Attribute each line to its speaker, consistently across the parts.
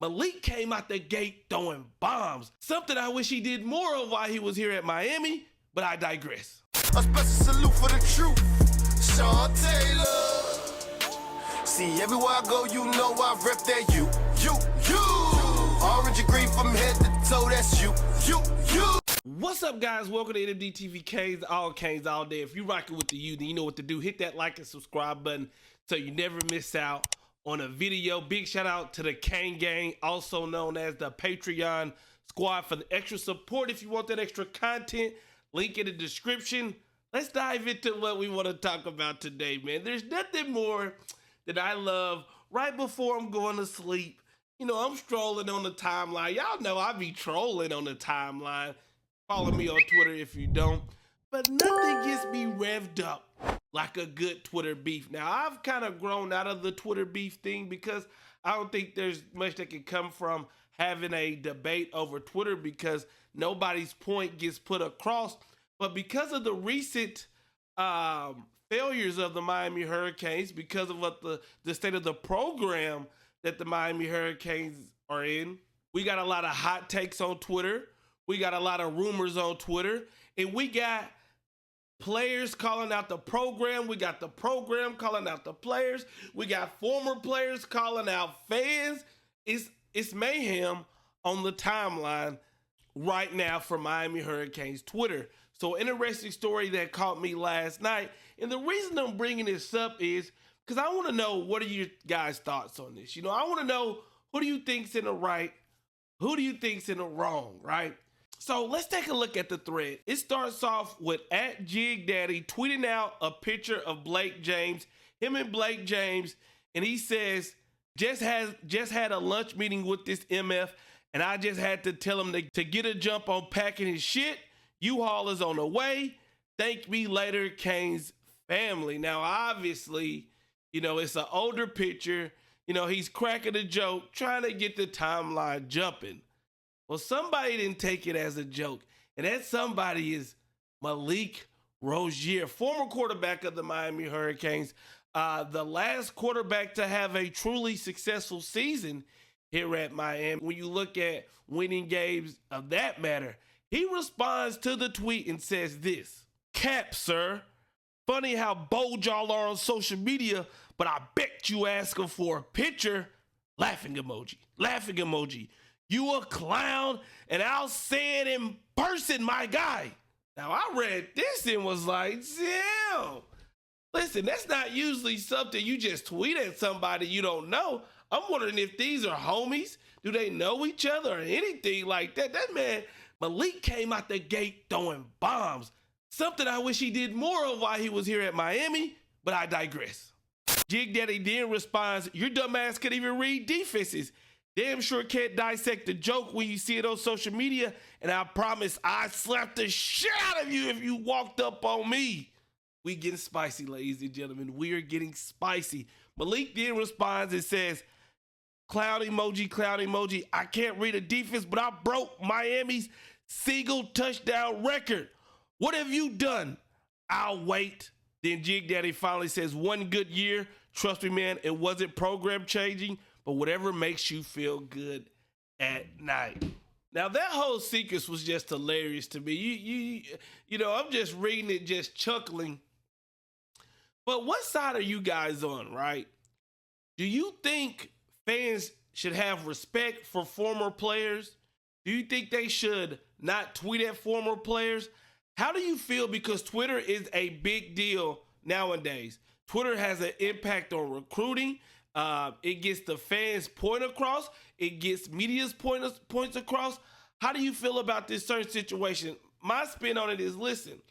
Speaker 1: Malik came out the gate throwing bombs. Something I wish he did more of while he was here at Miami, but I digress.
Speaker 2: A special salute for the truth, Sean Taylor. See, everywhere I go, you know I rep that you. Orange and green from head to toe, that's you.
Speaker 1: What's up, guys? Welcome to NMD TV Canes all day. If you're rocking with the U, then you know what to do. Hit that like and subscribe button so you never miss out on a video. Big shout out to the Kane Gang, also known as the Patreon squad, for the extra support. If you want that extra content, link in the description. Let's dive into what we want to talk about today, man. There's nothing more that I love right before I'm going to sleep. You know, I'm strolling on the timeline. Y'all know I be trolling on the timeline. Follow me on Twitter if you don't. But nothing gets me revved up like a good Twitter beef. Now, I've kind of grown out of the Twitter beef thing because I don't think there's much that can come from having a debate over Twitter because nobody's point gets put across. But because of the recent failures of the Miami Hurricanes, because of what the state of the program that the Miami Hurricanes are in, we got a lot of hot takes on Twitter. We got a lot of rumors on Twitter, and we got players calling out the program. We got the program calling out the players. We got former players calling out fans. It's mayhem on the timeline right now for Miami Hurricanes Twitter. So, interesting story that caught me last night, and the reason I'm bringing this up is because I want to know, what are your guys' thoughts on this? You know, I want to know, who do you think's in the right? Who do you think's in the wrong, right? So let's take a look at the thread. It starts off with @JigDaddy tweeting out a picture of Blake James, him and Blake James, and he says, just had a lunch meeting with this MF, and I just had to tell him to get a jump on packing his shit. U-Haul is on the way. Thank me later, Kane's family. Now, obviously, you know, it's an older picture. You know, he's cracking a joke, trying to get the timeline jumping. Well, somebody didn't take it as a joke, and that somebody is MALIK ROISER, former quarterback of the Miami Hurricanes, the last quarterback to have a truly successful season here at Miami. When you look at winning games of that matter, he responds to the tweet and says this: "Cap, sir. Funny how bold y'all are on social media, but I bet you asking for a picture." Laughing emoji. Laughing emoji. "You a clown, and I'll say it in person, my guy." Now, I read this and was like, damn. Listen, that's not usually something you just tweet at somebody you don't know. I'm wondering if these are homies. Do they know each other or anything like that? That man, Malik, came out the gate throwing bombs. Something I wish he did more of while he was here at Miami, but I digress. JigDaddy then responds, "Your dumbass could even read defenses. Damn sure can't dissect the joke when you see it on social media, and I promise I'd slap the shit out of you if you walked up on me." We getting spicy, ladies and gentlemen. We are getting spicy. Malik then responds and says, clown emoji. "I can't read a defense, but I broke Miami's single touchdown record. What have you done?" "I'll wait." Then JigDaddy finally says, "One good year. Trust me, man, it wasn't program changing, but whatever makes you feel good at night." Now, that whole sequence was just hilarious to me. You know, I'm just reading it, just chuckling. But what side are you guys on, right? Do you think fans should have respect for former players? Do you think they should not tweet at former players? How do you feel? Because Twitter is a big deal nowadays. Twitter has an impact on recruiting. It gets the fans' point across. It gets media's points across. How do you feel about this certain situation? My spin on it is, listen,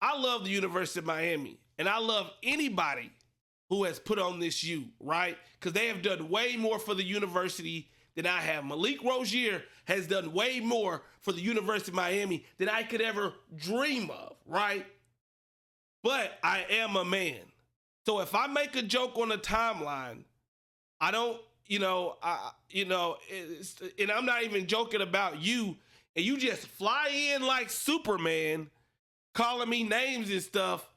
Speaker 1: I love the University of Miami, and I love anybody who has put on this U, right? Because they have done way more for the university than I have. MALIK ROISER has done way more for the University of Miami than I could ever dream of, right? But I am a man. So if I make a joke on the timeline, I don't, and I'm not even joking about you, and you just fly in like Superman, calling me names and stuff,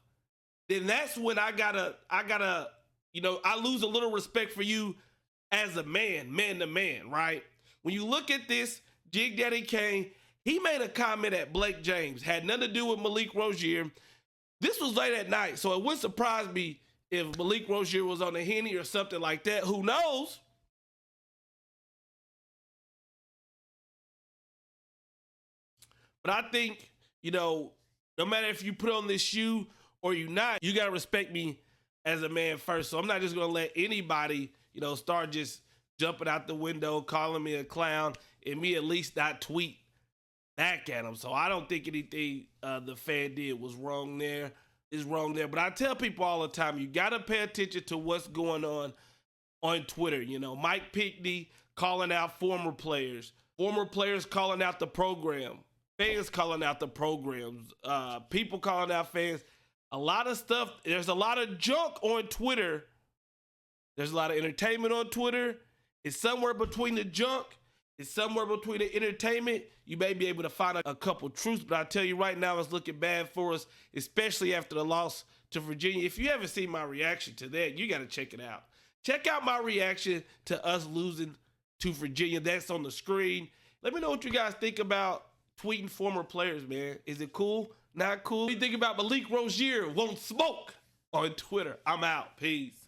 Speaker 1: then that's when I gotta, I lose a little respect for you as a man to man, right? When you look at this, Jig Daddy Kane, he made a comment at Blake James, had nothing to do with Malik Rozier. This was late at night, so it wouldn't surprise me if Malik Rozier was on a Henny or something like that. Who knows? But I think, no matter if you put on this shoe or you not, you got to respect me as a man first. So I'm not just going to let anybody, start just jumping out the window, calling me a clown, and me at least not tweet back at him. So I don't think anything the fan did was wrong there. Is wrong there. But I tell people all the time, you got to pay attention to what's going on Twitter. Mike Pickney calling out former players calling out the program, fans calling out the programs, people calling out fans. A lot of stuff. There's a lot of junk on Twitter. There's a lot of entertainment on Twitter. It's somewhere between the junk. It's somewhere between the entertainment. You may be able to find a couple truths, but I tell you right now, it's looking bad for us, especially after the loss to Virginia. If you haven't seen my reaction to that, you got to check it out. Check out my reaction to us losing to Virginia. That's on the screen. Let me know what you guys think about tweeting former players, man. Is it cool? Not cool? What do you think about Malik Rozier won't smoke on Twitter? I'm out. Peace.